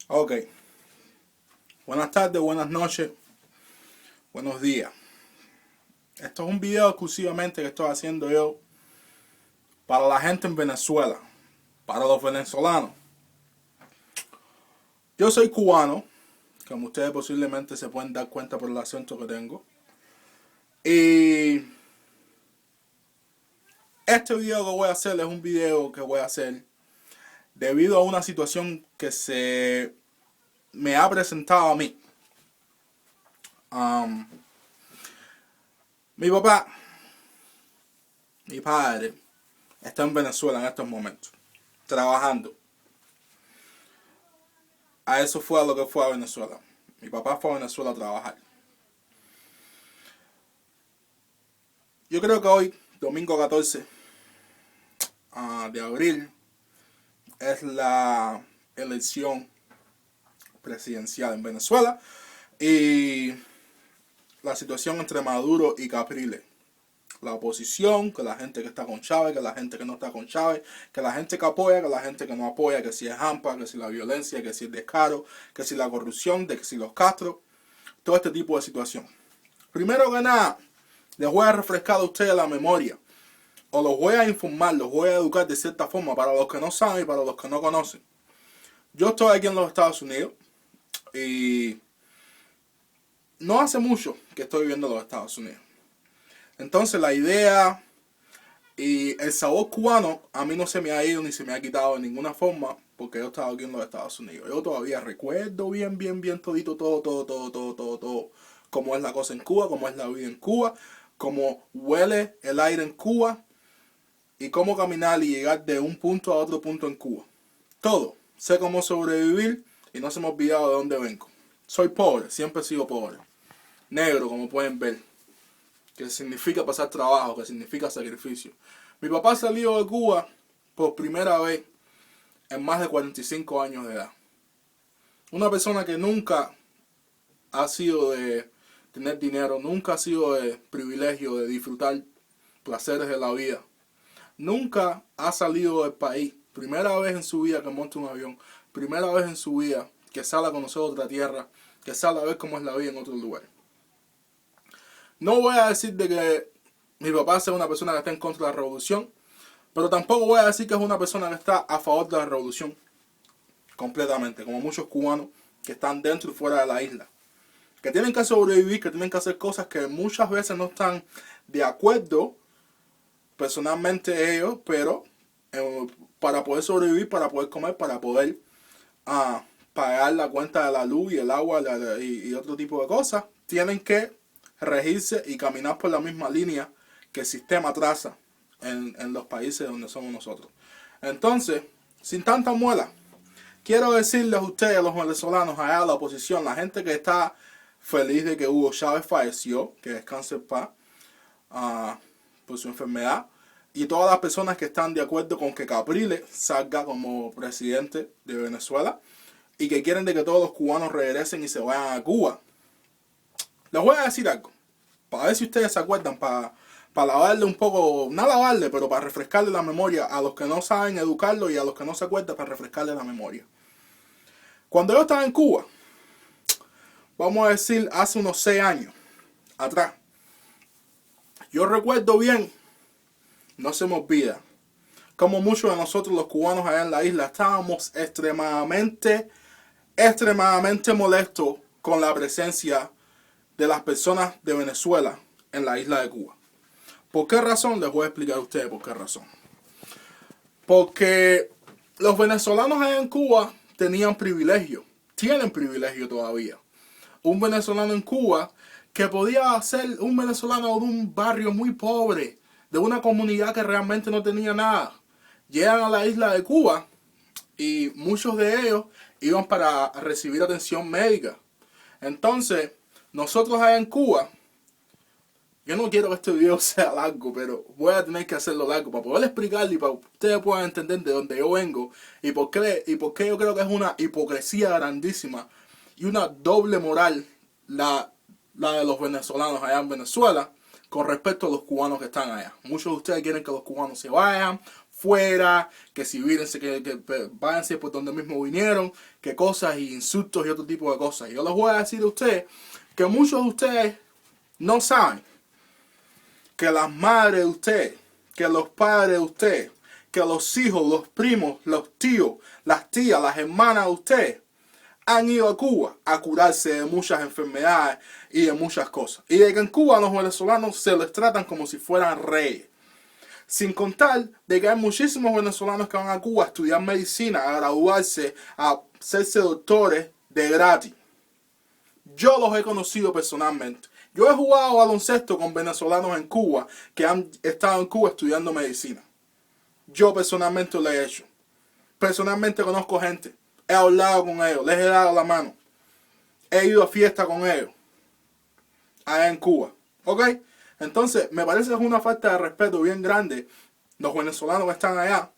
Ok, buenas tardes, buenas noches, buenos días. Esto es un video exclusivamente que estoy haciendo yo para la gente en Venezuela, para los venezolanos. Yo soy cubano, como ustedes posiblemente se pueden dar cuenta por el acento que tengo. Y este video que voy a hacer es un video que voy a hacer debido a una situación que se me ha presentado a mí. Mi papá, mi padre, está en Venezuela en estos momentos, trabajando. A eso fue a lo que fue a Venezuela. Mi papá fue a Venezuela a trabajar. Yo creo que hoy, domingo 14 de abril, es la elección presidencial en Venezuela y la situación entre Maduro y Capriles. La oposición, que la gente que está con Chávez, que la gente que no está con Chávez, que la gente que apoya, que la gente que no apoya, que si es hampa, que si la violencia, que si el descaro, que si la corrupción, que si los Castro, todo este tipo de situación. Primero que nada, les voy a refrescar a ustedes la memoria, o los voy a informar, los voy a educar de cierta forma para los que no saben y para los que no conocen. Yo estoy aquí en los Estados Unidos y no hace mucho que estoy viviendo en los Estados Unidos. Entonces la idea y el sabor cubano a mí no se me ha ido ni se me ha quitado de ninguna forma porque yo estaba aquí en los Estados Unidos. Yo todavía recuerdo bien todito, todo, cómo es la cosa en Cuba, cómo es la vida en Cuba, cómo huele el aire en Cuba y cómo caminar y llegar de un punto a otro punto en Cuba. Todo. Sé cómo sobrevivir y no se me ha olvidado de dónde vengo. Soy pobre, siempre he sido pobre. Negro, como pueden ver. Que significa pasar trabajo, que significa sacrificio. Mi papá salió de Cuba por primera vez en más de 45 años de edad. Una persona que nunca ha sido de tener dinero, nunca ha sido de privilegio, de disfrutar placeres de la vida. Nunca ha salido del país. Primera vez en su vida que monta un avión. Primera vez en su vida que sale a conocer otra tierra. Que sale a ver cómo es la vida en otro lugar. No voy a decir de que mi papá sea una persona que está en contra de la revolución, pero tampoco voy a decir que es una persona que está a favor de la revolución completamente, como muchos cubanos que están dentro y fuera de la isla, que tienen que sobrevivir, que tienen que hacer cosas que muchas veces no están de acuerdo personalmente ellos, pero para poder sobrevivir, para poder comer, para poder pagar la cuenta de la luz y el agua y otro tipo de cosas, tienen que regirse y caminar por la misma línea que el sistema traza en los países donde somos nosotros. Entonces, sin tanta muela, quiero decirles a ustedes, a los venezolanos, allá a la oposición, la gente que está feliz de que Hugo Chávez falleció, que descanse en paz por su enfermedad, y todas las personas que están de acuerdo con que Capriles salga como presidente de Venezuela y que quieren de que todos los cubanos regresen y se vayan a Cuba. Les voy a decir algo, para ver si ustedes se acuerdan, para lavarle un poco, no lavarle, pero para refrescarle la memoria a los que no saben educarlo y a los que no se acuerdan para refrescarle la memoria. Cuando yo estaba en Cuba, vamos a decir hace unos 6 años atrás, yo recuerdo bien, no se me olvida, como muchos de nosotros los cubanos allá en la isla estábamos extremadamente molestos con la presencia de las personas de Venezuela en la isla de Cuba. ¿Por qué razón? Les voy a explicar a ustedes por qué razón. Porque los venezolanos allá en Cuba tenían privilegio, tienen privilegio todavía. Un venezolano en Cuba que podía ser un venezolano de un barrio muy pobre, de una comunidad que realmente no tenía nada. Llegan a la isla de Cuba y muchos de ellos iban para recibir atención médica. Entonces, nosotros allá en Cuba, yo no quiero que este video sea largo, pero voy a tener que hacerlo largo para poder explicarle y para que ustedes puedan entender de dónde yo vengo y por qué yo creo que es una hipocresía grandísima y una doble moral la de los venezolanos allá en Venezuela con respecto a los cubanos que están allá. Muchos de ustedes quieren que los cubanos se vayan, afuera, que si vírense, que váyanse por donde mismo vinieron, que cosas y insultos y otro tipo de cosas. Yo les voy a decir a ustedes que muchos de ustedes no saben que las madres de ustedes, que los padres de ustedes, que los hijos, los primos, los tíos, las tías, las hermanas de ustedes han ido a Cuba a curarse de muchas enfermedades y de muchas cosas. Y de que en Cuba a los venezolanos se les tratan como si fueran reyes. Sin contar de que hay muchísimos venezolanos que van a Cuba a estudiar medicina, a graduarse, a hacerse doctores de gratis. Yo los he conocido personalmente. Yo he jugado baloncesto con venezolanos en Cuba que han estado en Cuba estudiando medicina. Yo personalmente lo he hecho. Personalmente conozco gente. He hablado con ellos, les he dado la mano. He ido a fiesta con ellos. Allá en Cuba. ¿Ok? Entonces, me parece que es una falta de respeto bien grande los venezolanos que están allá.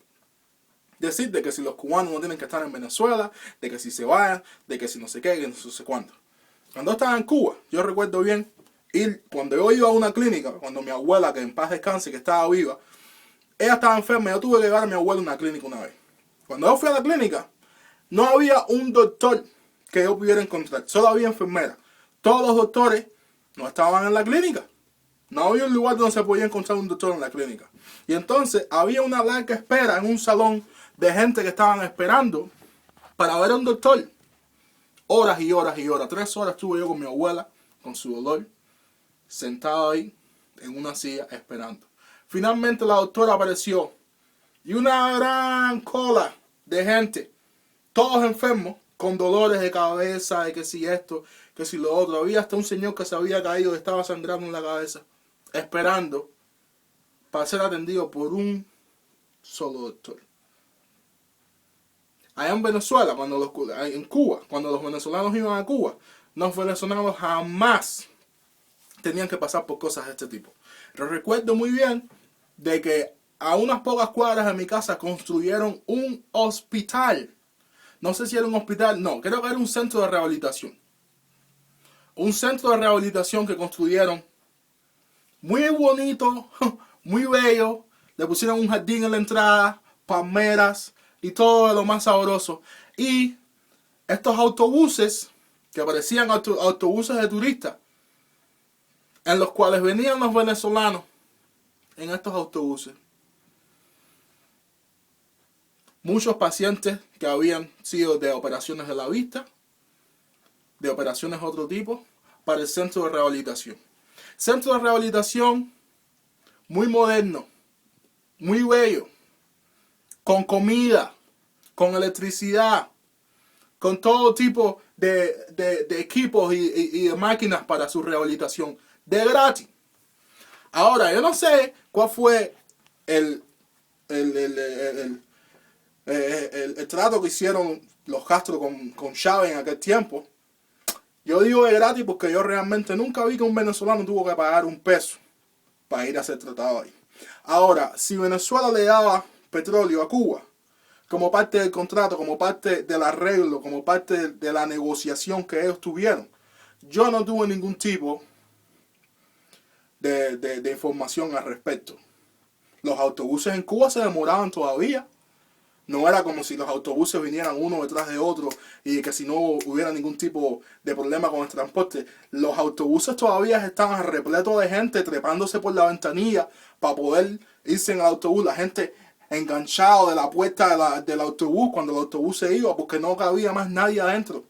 Decir de que si los cubanos no tienen que estar en Venezuela, de que si se vayan, de que si no sé qué, que no sé cuánto. Cuando estaba en Cuba, yo recuerdo bien ir, cuando yo iba a una clínica, cuando mi abuela, que en paz descanse, que estaba viva, ella estaba enferma, yo tuve que llevar a mi abuela a una clínica una vez. Cuando yo fui a la clínica, no había un doctor que yo pudiera encontrar, solo había enfermeras. Todos los doctores no estaban en la clínica. No había un lugar donde se podía encontrar un doctor en la clínica. Y entonces había una larga espera en un salón de gente que estaban esperando para ver a un doctor. Horas y horas y horas. 3 horas estuve yo con mi abuela, con su dolor, sentado ahí en una silla esperando. Finalmente la doctora apareció y una gran cola de gente, todos enfermos, con dolores de cabeza, de que si esto, que si lo otro. Había hasta un señor que se había caído, estaba sangrando en la cabeza, esperando para ser atendido por un solo doctor. Allá en Venezuela, en Cuba, cuando los venezolanos iban a Cuba, los venezolanos jamás tenían que pasar por cosas de este tipo. Pero recuerdo muy bien de que a unas pocas cuadras de mi casa construyeron un hospital. No sé si era un hospital, no, creo que era un centro de rehabilitación. Un centro de rehabilitación que construyeron muy bonito, muy bello. Le pusieron un jardín en la entrada, palmeras y todo lo más sabroso. Y estos autobuses, que parecían autobuses de turistas, en los cuales venían los venezolanos en estos autobuses. Muchos pacientes que habían sido de operaciones de la vista, de operaciones de otro tipo, para el centro de rehabilitación. Centro de rehabilitación muy moderno, muy bello, con comida, con electricidad, con todo tipo de equipos y de máquinas para su rehabilitación, de gratis. Ahora, yo no sé cuál fue el trato que hicieron los Castro con Chávez en aquel tiempo. Yo digo de gratis porque yo realmente nunca vi que un venezolano tuvo que pagar un peso para ir a ser tratado ahí. Ahora, si Venezuela le daba petróleo a Cuba, como parte del contrato, como parte del arreglo, como parte de la negociación que ellos tuvieron, yo no tuve ningún tipo de información al respecto. Los autobuses en Cuba se demoraban todavía. No era como si los autobuses vinieran uno detrás de otro y que si no hubiera ningún tipo de problema con el transporte. Los autobuses todavía estaban repletos de gente trepándose por la ventanilla para poder irse en el autobús. La gente enganchado de la puerta del autobús cuando el autobús se iba porque no cabía más nadie adentro.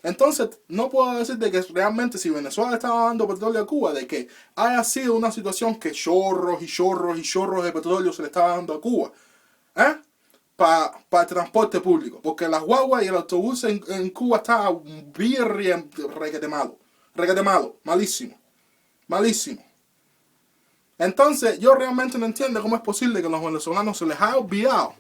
Entonces, no puedo decir de que realmente si Venezuela estaba dando petróleo a Cuba, de que haya sido una situación que chorros y chorros y chorros de petróleo se le estaba dando a Cuba. Para el transporte público. Porque las guaguas y el autobús en Cuba está bien requete malo. Requete malo. Malísimo. Malísimo. Entonces, yo realmente no entiendo cómo es posible que a los venezolanos se les haya olvidado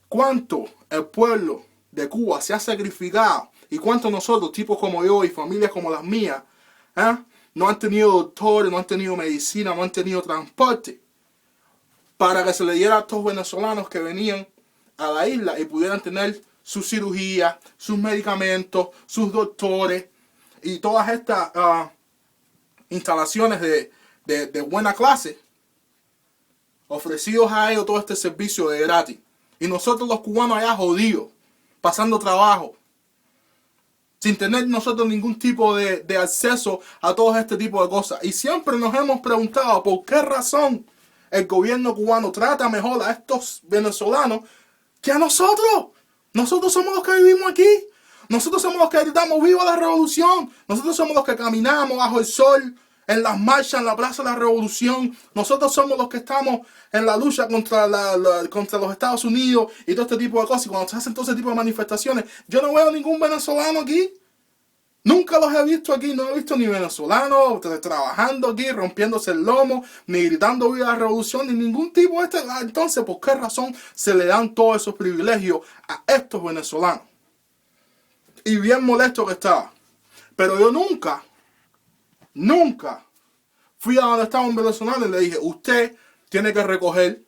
cuánto el pueblo de Cuba se ha sacrificado y cuánto nosotros, tipos como yo y familias como las mías, no han tenido doctores, no han tenido medicina, no han tenido transporte para que se le diera a estos venezolanos que venían a la isla y pudieran tener su cirugía, sus medicamentos, sus doctores y todas estas instalaciones de buena clase. ofrecidos a ellos todo este servicio de gratis. Y nosotros los cubanos allá jodidos, pasando trabajo, sin tener nosotros ningún tipo de acceso a todo este tipo de cosas. Y siempre nos hemos preguntado por qué razón el gobierno cubano trata mejor a estos venezolanos que a nosotros. Nosotros somos los que vivimos aquí. Nosotros somos los que gritamos viva la revolución. Nosotros somos los que caminamos bajo el sol, en las marchas, en la Plaza de la Revolución. Nosotros somos los que estamos en la lucha contra los Estados Unidos y todo este tipo de cosas. Y cuando se hacen todo ese tipo de manifestaciones, yo no veo ningún venezolano aquí. Nunca los he visto aquí. No he visto ni venezolanos trabajando aquí, rompiéndose el lomo, ni gritando viva la revolución, ni ningún tipo de este. Entonces, ¿por qué razón se le dan todos esos privilegios a estos venezolanos? Y bien molesto que estaba. Pero yo nunca fui a donde estaba un venezolano y le dije, usted tiene que recoger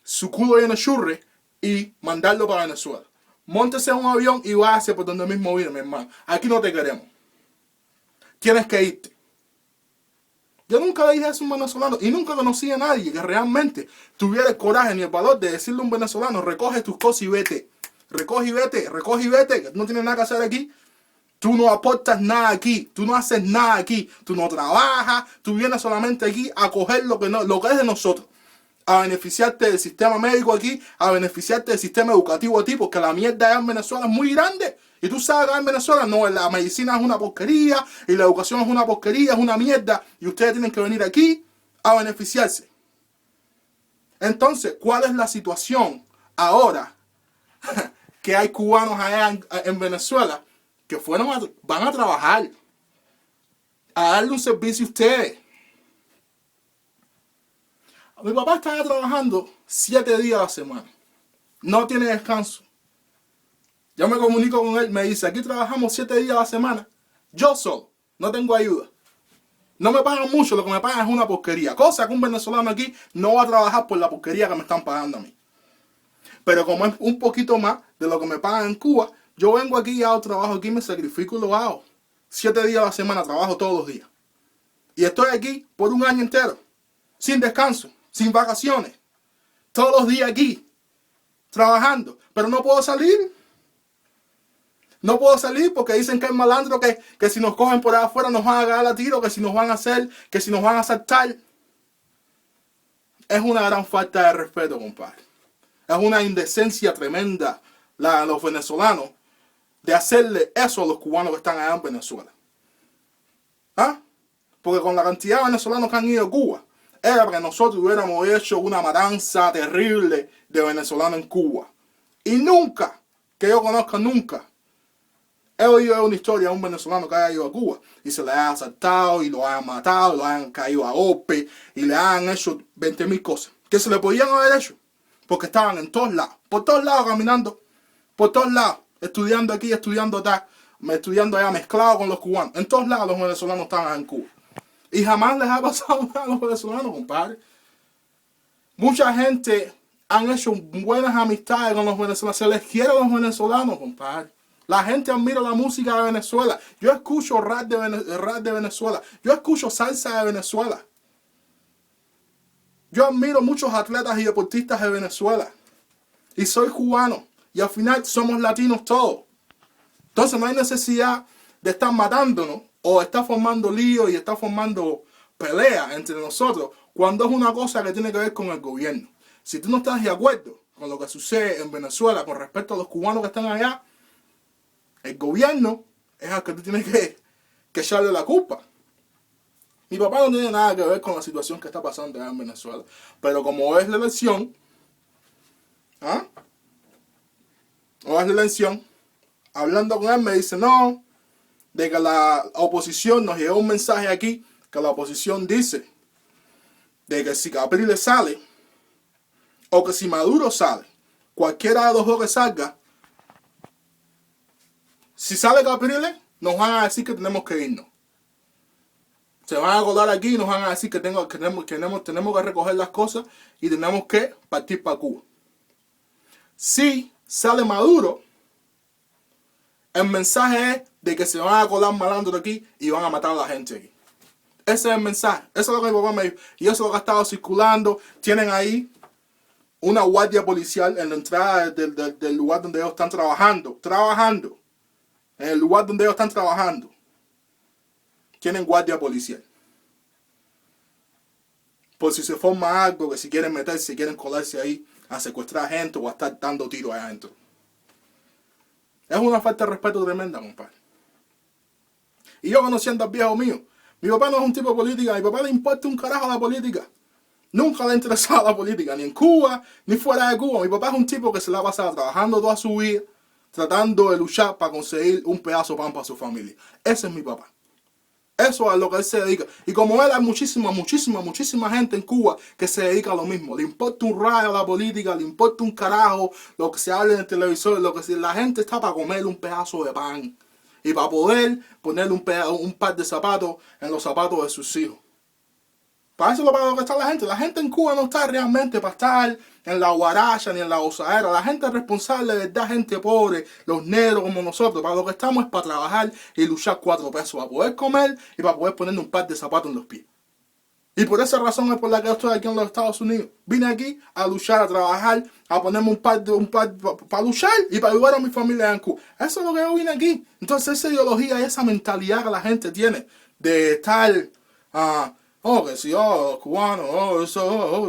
su culo lleno de churre y mandarlo para Venezuela. Móntese en un avión y váyase por donde mismo viene, mi hermano. Aquí no te queremos. Tienes que irte. Yo nunca le dije eso a un venezolano y nunca conocí a nadie que realmente tuviera el coraje ni el valor de decirle a un venezolano, recoge tus cosas y vete. Recoge y vete, que no tienes nada que hacer aquí. Tú no aportas nada aquí, tú no haces nada aquí, tú no trabajas, tú vienes solamente aquí a coger lo que es de nosotros, a beneficiarte del sistema médico aquí, a beneficiarte del sistema educativo aquí, porque la mierda allá en Venezuela es muy grande. Y tú sabes que en Venezuela no, la medicina es una porquería y la educación es una porquería, es una mierda, y ustedes tienen que venir aquí a beneficiarse. Entonces, ¿cuál es la situación ahora que hay cubanos allá en Venezuela que van a trabajar, a darle un servicio a ustedes? Mi papá está trabajando 7 días a la semana. No tiene descanso. Yo me comunico con él, me dice, aquí trabajamos 7 días a la semana. Yo solo, no tengo ayuda. No me pagan mucho, lo que me pagan es una porquería. Cosa que un venezolano aquí no va a trabajar por la porquería que me están pagando a mí. Pero como es un poquito más de lo que me pagan en Cuba, yo vengo aquí y hago trabajo aquí, me sacrifico y lo hago. 7 días a la semana, trabajo todos los días. Y estoy aquí por un año entero, sin descanso, sin vacaciones. Todos los días aquí, trabajando. Pero no puedo salir. No puedo salir porque dicen que es malandro, que si nos cogen por allá afuera nos van a agarrar a tiro, que si nos van a hacer, que si nos van a asaltar. Es una gran falta de respeto, compadre. Es una indecencia tremenda la de los venezolanos de hacerle eso a los cubanos que están allá en Venezuela. ¿Ah? Porque con la cantidad de venezolanos que han ido a Cuba, era para que nosotros hubiéramos hecho una matanza terrible de venezolanos en Cuba. Y nunca, que yo conozca nunca, he oído una historia de un venezolano que haya ido a Cuba y se le haya asaltado y lo hayan matado, lo hayan caído a golpe y le hayan hecho 20.000 cosas que se le podían haber hecho porque estaban en todos lados, por todos lados caminando, por todos lados, estudiando aquí, estudiando allá, estudiando allá, mezclado con los cubanos. En todos lados los venezolanos estaban en Cuba. Y jamás les ha pasado nada a los venezolanos, compadre. Mucha gente han hecho buenas amistades con los venezolanos. Se les quiere a los venezolanos, compadre. La gente admira la música de Venezuela. Yo escucho rap de Venezuela. Yo escucho salsa de Venezuela. Yo admiro muchos atletas y deportistas de Venezuela. Y soy cubano. Y al final somos latinos todos. Entonces no hay necesidad de estar matándonos o estar formando líos y estar formando peleas entre nosotros cuando es una cosa que tiene que ver con el gobierno. Si tú no estás de acuerdo con lo que sucede en Venezuela con respecto a los cubanos que están allá, el gobierno es al que tú tienes que echarle la culpa. Mi papá no tiene nada que ver con la situación que está pasando allá en Venezuela. Pero como es la elección, hablando con él me dice, no, de que la oposición nos llegó un mensaje aquí, que la oposición dice de que si Capriles sale, o que si Maduro sale, cualquiera de los dos que salga, si sale Capriles, nos van a decir que tenemos que irnos. Se van a colar aquí y nos van a decir que tenemos que recoger las cosas y tenemos que partir para Cuba. Si sale Maduro, el mensaje es de que se van a colar malandros aquí y van a matar a la gente aquí. Ese es el mensaje. Eso es lo que mi papá me dijo. Y eso es lo que ha estado circulando. Tienen ahí una guardia policial en la entrada del lugar donde ellos están trabajando. En el lugar donde ellos están trabajando. Tienen guardia policial. Por si se forma algo, que si quieren meterse, si quieren colarse ahí a secuestrar gente o a estar dando tiros allá adentro. Es una falta de respeto tremenda, compadre. Y yo conociendo al viejo mío, mi papá no es un tipo de política, a mi papá le importa un carajo la política. Nunca le ha interesado la política, ni en Cuba, ni fuera de Cuba. Mi papá es un tipo que se la ha pasado trabajando toda su vida, tratando de luchar para conseguir un pedazo de pan para su familia. Ese es mi papá. Eso es a lo que él se dedica. Y como él, hay muchísima gente en Cuba que se dedica a lo mismo. Le importa un rayo la política, le importa un carajo lo que se habla en el televisor, lo que la gente está para comer un pedazo de pan. Y para poder ponerle un par de zapatos en los zapatos de sus hijos. Para eso es para lo que está la gente. La gente en Cuba no está realmente para estar en la guaracha ni en la gozadera. La gente responsable, de verdad, gente pobre, los negros como nosotros. Para lo que estamos es para trabajar y luchar 4 pesos. Para poder comer y para poder ponerle un par de zapatos en los pies. Y por esa razón es por la que yo estoy aquí en los Estados Unidos. Vine aquí a luchar, a trabajar, a ponerme un par para luchar y para ayudar a mi familia en Cuba. Eso es lo que yo vine aquí. Entonces esa ideología y esa mentalidad que la gente tiene de estar, que si los cubanos,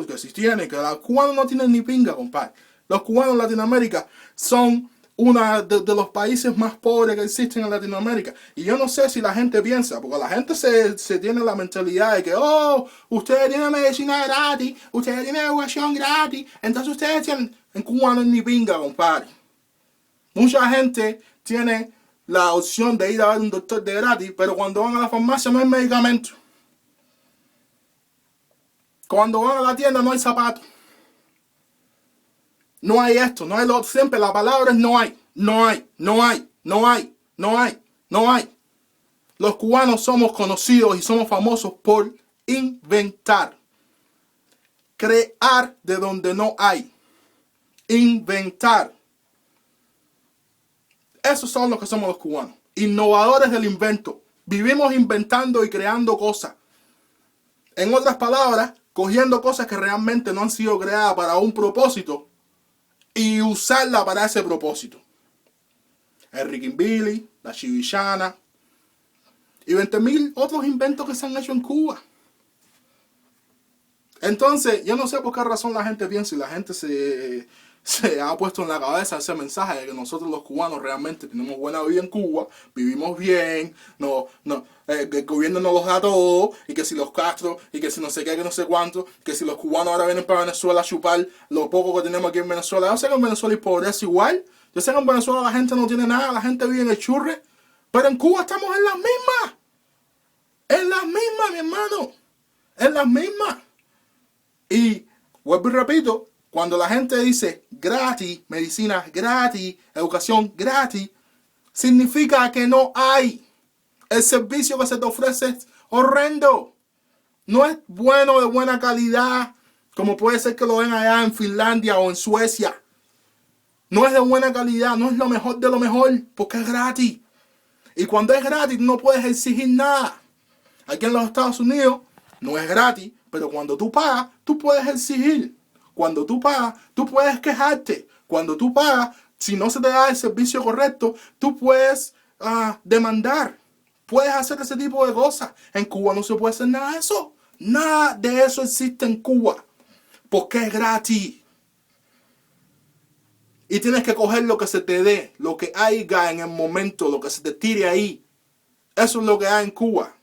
que si tienen, que los cubanos no tienen ni pinga, compadre. Los cubanos en Latinoamérica son uno de los países más pobres que existen en Latinoamérica. Y yo no sé si la gente piensa, porque la gente se tiene la mentalidad de que, ustedes tienen medicina gratis, ustedes tienen educación gratis, entonces ustedes tienen... En Cuba no es ni pinga, compadre. Mucha gente tiene la opción de ir a ver un doctor de gratis, pero cuando van a la farmacia no hay medicamento. Cuando van a la tienda no hay zapatos. No hay esto, no hay lo siempre. La palabra es no hay. Los cubanos somos conocidos y somos famosos por inventar. Crear de donde no hay. Inventar. Esos son los que somos los cubanos. Innovadores del invento. Vivimos inventando y creando cosas. En otras palabras, cogiendo cosas que realmente no han sido creadas para un propósito y usarla para ese propósito. El Rickinbilly, la chivillana y 20.000 otros inventos que se han hecho en Cuba. Entonces, yo no sé por qué razón la gente piensa y la gente se ha puesto en la cabeza ese mensaje de que nosotros los cubanos realmente tenemos buena vida en Cuba, vivimos bien, el gobierno nos los da todo, y que si los Castro, y que si no sé qué, que no sé cuánto, que si los cubanos ahora vienen para Venezuela a chupar lo poco que tenemos aquí en Venezuela. Yo sé que en Venezuela hay pobreza igual, yo sé que en Venezuela la gente no tiene nada, la gente vive en el churre, pero en Cuba estamos en las mismas, mi hermano, en las mismas. Y vuelvo y repito, cuando la gente dice gratis, medicina gratis, educación gratis, significa que no hay. El servicio que se te ofrece es horrendo. No es bueno, de buena calidad, como puede ser que lo ven allá en Finlandia o en Suecia. No es de buena calidad, no es lo mejor de lo mejor, porque es gratis. Y cuando es gratis no puedes exigir nada. Aquí en los Estados Unidos no es gratis, pero cuando tú pagas, tú puedes exigir. Cuando tú pagas, tú puedes quejarte. Cuando tú pagas, si no se te da el servicio correcto, tú puedes demandar. Puedes hacer ese tipo de cosas. En Cuba no se puede hacer nada de eso. Nada de eso existe en Cuba. Porque es gratis. Y tienes que coger lo que se te dé, lo que haya en el momento, lo que se te tire ahí. Eso es lo que hay en Cuba.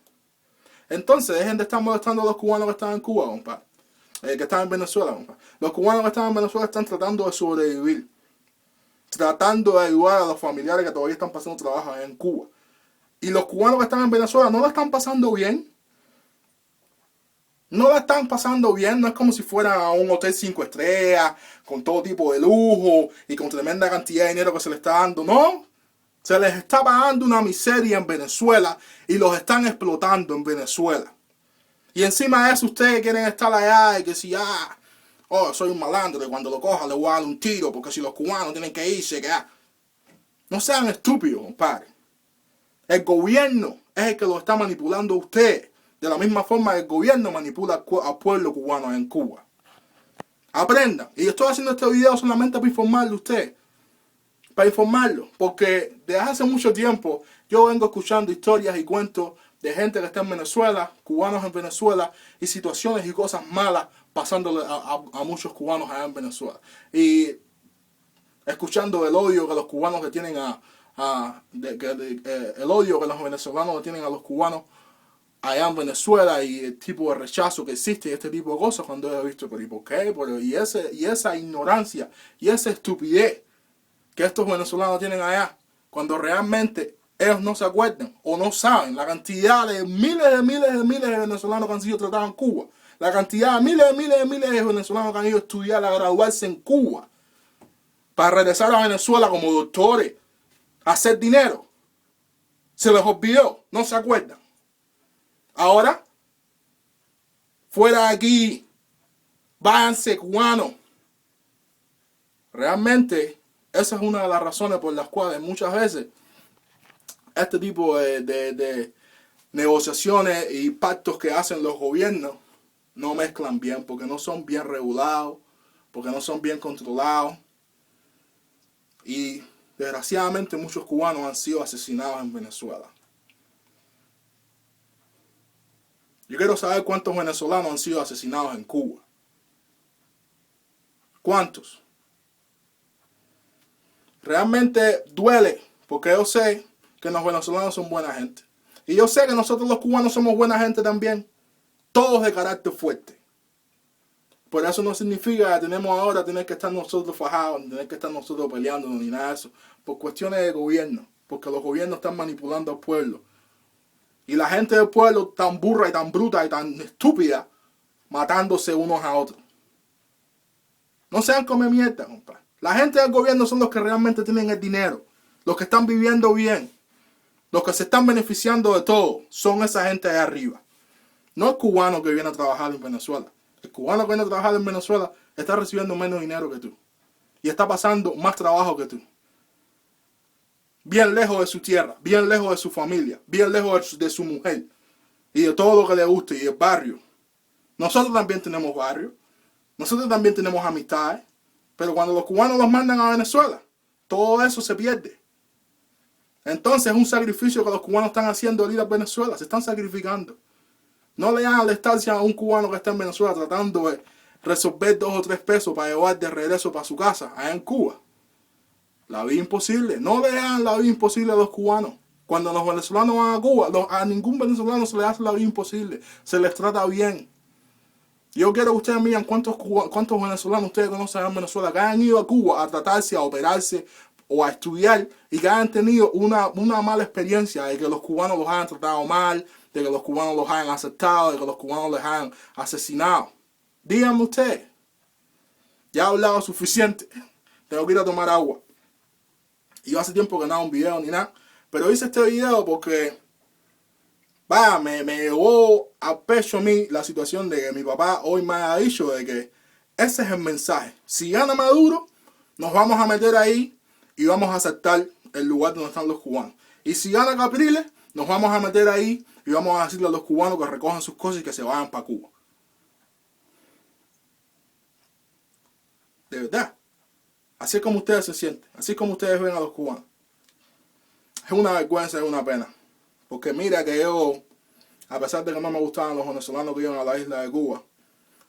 Entonces, dejen de estar molestando a los cubanos que están en Cuba, compadre. Que están en Venezuela, compadre. Los cubanos que están en Venezuela están tratando de sobrevivir. Tratando de ayudar a los familiares que todavía están pasando trabajo en Cuba. Y los cubanos que están en Venezuela no la están pasando bien. No la están pasando bien. No es como si fuera a un hotel 5 estrellas, con todo tipo de lujo y con tremenda cantidad de dinero que se les está dando. No. Se les está pagando una miseria en Venezuela y los están explotando en Venezuela. Y encima de eso ustedes quieren estar allá y que si soy un malandro y cuando lo coja le voy a dar un tiro porque si los cubanos tienen que irse, que no sean estúpidos, compadre. El gobierno es el que lo está manipulando a usted De la misma forma que el gobierno manipula al pueblo cubano en Cuba. Aprendan. Y estoy haciendo este video solamente para informarle a usted. Para informarlo. Porque desde hace mucho tiempo yo vengo escuchando historias y cuentos de gente que está en Venezuela, cubanos en Venezuela, y situaciones y cosas malas pasándole a muchos cubanos allá en Venezuela. Y escuchando el odio que los cubanos le tienen el odio que los venezolanos le tienen a los cubanos allá en Venezuela, y el tipo de rechazo que existe y este tipo de cosas, cuando he visto, pero ¿y por qué? Y esa ignorancia y esa estupidez que estos venezolanos tienen allá, cuando realmente ellos no se acuerdan o no saben la cantidad de miles de venezolanos que han sido tratados en Cuba, la cantidad de miles de venezolanos que han ido a estudiar, a graduarse en Cuba, para regresar a Venezuela como doctores, a hacer dinero. Se les olvidó, no se acuerdan. Ahora, fuera de aquí, váyanse cubanos. Realmente, esa es una de las razones por las cuales muchas veces este tipo de negociaciones y pactos que hacen los gobiernos no mezclan bien, porque no son bien regulados, porque no son bien controlados. Y desgraciadamente muchos cubanos han sido asesinados en Venezuela. Yo quiero saber cuántos venezolanos han sido asesinados en Cuba. ¿Cuántos? Realmente duele, porque yo sé que los venezolanos son buena gente. Y yo sé que nosotros los cubanos somos buena gente también. Todos de carácter fuerte. Por eso no significa que tenemos ahora tener que estar nosotros fajados, tener que estar nosotros peleando, ni nada de eso. Por cuestiones de gobierno. Porque los gobiernos están manipulando al pueblo. Y la gente del pueblo tan burra y tan bruta y tan estúpida, matándose unos a otros. No sean come mierda, compadre. La gente del gobierno son los que realmente tienen el dinero. Los que están viviendo bien. Los que se están beneficiando de todo. Son esa gente de arriba. No el cubano que viene a trabajar en Venezuela. El cubano que viene a trabajar en Venezuela está recibiendo menos dinero que tú. Y está pasando más trabajo que tú. Bien lejos de su tierra, bien lejos de su familia, bien lejos de su mujer y de todo lo que le guste y el barrio. Nosotros también tenemos barrio, nosotros también tenemos amistades, pero cuando los cubanos los mandan a Venezuela, todo eso se pierde. Entonces es un sacrificio que los cubanos están haciendo al ir a Venezuela, se están sacrificando. No le hagan la estancia a un cubano que está en Venezuela tratando de resolver 2 o 3 pesos para llevar de regreso para su casa, allá en Cuba. La vida imposible. No le hagan la vida imposible a los cubanos. Cuando los venezolanos van a Cuba, a ningún venezolano se le hace la vida imposible. Se les trata bien. Yo quiero que ustedes miren cuántos venezolanos ustedes conocen en Venezuela que han ido a Cuba a tratarse, a operarse o a estudiar y que han tenido una mala experiencia de que los cubanos los hayan tratado mal, de que los cubanos los hayan aceptado, de que los cubanos les hayan asesinado. Díganme ustedes. Ya he hablado suficiente. Tengo que ir a tomar agua. Y yo hace tiempo que no hago un video ni nada. Pero hice este video porque me llevó a pecho a mí la situación de que mi papá hoy me ha dicho de que ese es el mensaje. Si gana Maduro, nos vamos a meter ahí y vamos a aceptar el lugar donde están los cubanos. Y si gana Capriles, nos vamos a meter ahí y vamos a decirle a los cubanos que recojan sus cosas y que se vayan para Cuba. De verdad. Así es como ustedes se sienten, así es como ustedes ven a los cubanos. Es una vergüenza, es una pena. Porque mira que yo, a pesar de que no me gustaban los venezolanos que iban a la isla de Cuba,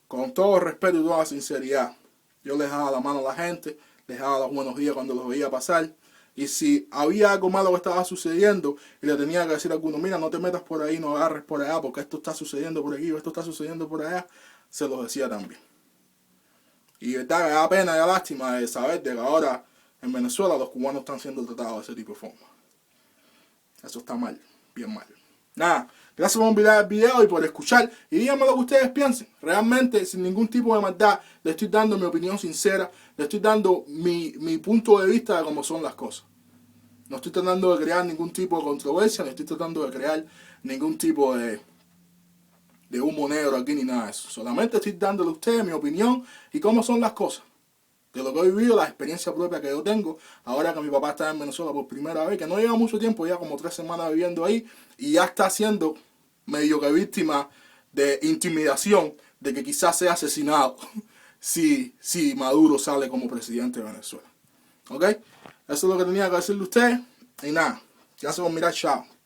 con todo respeto y toda sinceridad, yo les daba la mano a la gente, les daba los buenos días cuando los veía pasar. Y si había algo malo que estaba sucediendo y le tenía que decir a alguno, mira, no te metas por ahí, no agarres por allá, porque esto está sucediendo por aquí o esto está sucediendo por allá, se los decía también. Y verdad, me da pena y da lástima de saber de que ahora en Venezuela los cubanos están siendo tratados de ese tipo de forma. Eso está mal, bien mal. Nada, gracias por mirar el video y por escuchar. Y díganme lo que ustedes piensen. Realmente, sin ningún tipo de maldad, le estoy dando mi opinión sincera. Le estoy dando mi punto de vista de cómo son las cosas. No estoy tratando de crear ningún tipo de controversia, no estoy tratando de crear ningún tipo de humo negro aquí ni nada de eso. Solamente estoy dándole a ustedes mi opinión y cómo son las cosas. De lo que he vivido, la experiencia propia que yo tengo, ahora que mi papá está en Venezuela por primera vez, que no lleva mucho tiempo, ya como 3 semanas viviendo ahí, y ya está haciendo medio que víctima de intimidación de que quizás sea asesinado si Maduro sale como presidente de Venezuela. ¿Ok? Eso es lo que tenía que decirle a ustedes. Y nada, gracias por mirar. Chao.